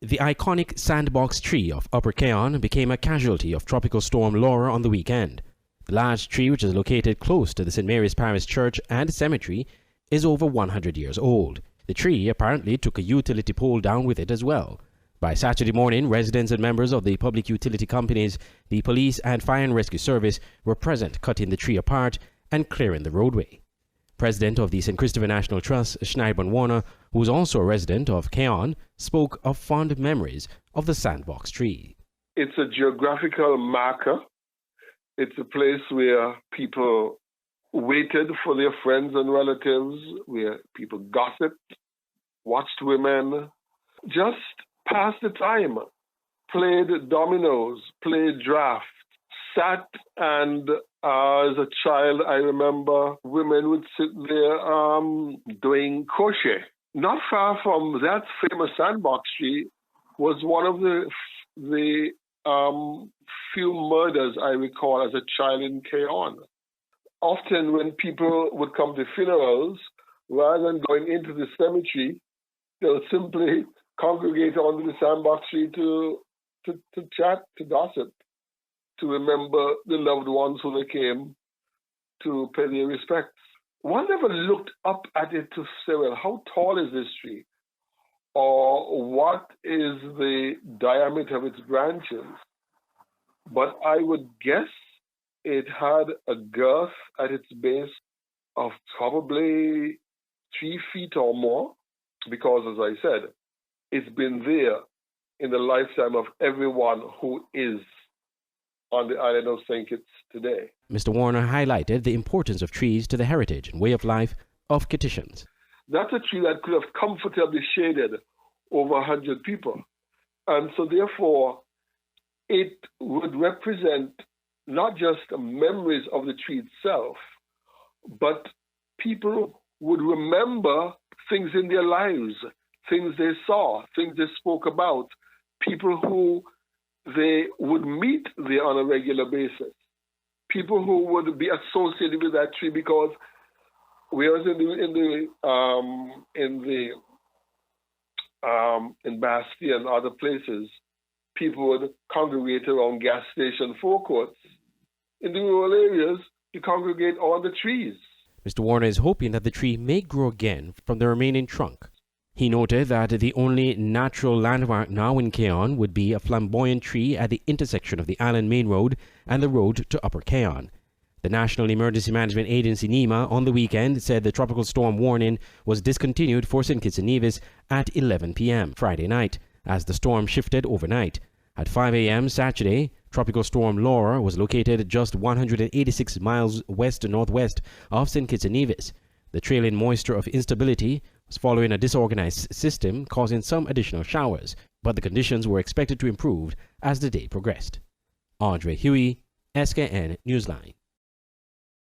The iconic Sandbox Tree of Upper Keon became a casualty of Tropical Storm Laura on the weekend. The large tree, which is located close to the St. Mary's Parish Church and Cemetery, is over 100 years old. The tree apparently took a utility pole down with it as well. By Saturday morning, residents and members of the public utility companies, the police and fire and rescue service were present, cutting the tree apart and clearing the roadway. President of the St. Christopher National Trust, Schneidman Warner, who is also a resident of Keon, spoke of fond memories of the Sandbox Tree. It's a geographical marker. It's a place where people waited for their friends and relatives, where people gossiped, watched women, just passed the time, played dominoes, played draft, sat, and as a child, I remember women would sit there doing crochet. Not far from that famous Sandbox Tree was one of the few murders I recall as a child in Keon. Often when people would come to funerals, rather than going into the cemetery, they'll simply congregate under the Sandbox Tree to chat, to gossip, to remember the loved ones who they came to pay their respects. One never looked up at it to say, well, how tall is this tree? Or what is the diameter of its branches? But I would guess it had a girth at its base of probably 3 feet or more, because, as I said, it's been there in the lifetime of everyone who is on the island of St. Kitts today. Mr. Warner highlighted the importance of trees to the heritage and way of life of Kittitians. That's a tree that could have comfortably shaded over 100 people. And so therefore, it would represent not just memories of the tree itself, but people would remember things in their lives, things they saw, things they spoke about, people who they would meet there on a regular basis, people who would be associated with that tree, because whereas in Bastille and other places, people would congregate around gas station forecourts. In the rural areas, you congregate on the trees. Mr. Warner is hoping that the tree may grow again from the remaining trunk. He noted that the only natural landmark now in Keon would be a flamboyant tree at the intersection of the Island Main Road and the road to Upper Keon. The National Emergency Management Agency NEMA on the weekend said the tropical storm warning was discontinued for St. Kitts and Nevis at 11 p.m. Friday night as the storm shifted overnight. At 5 a.m. Saturday, Tropical Storm Laura was located just 186 miles west-northwest of St. Kitts and Nevis. The trailing moisture of instability was following a disorganized system, causing some additional showers, but the conditions were expected to improve as the day progressed. Andre Huey, SKN Newsline.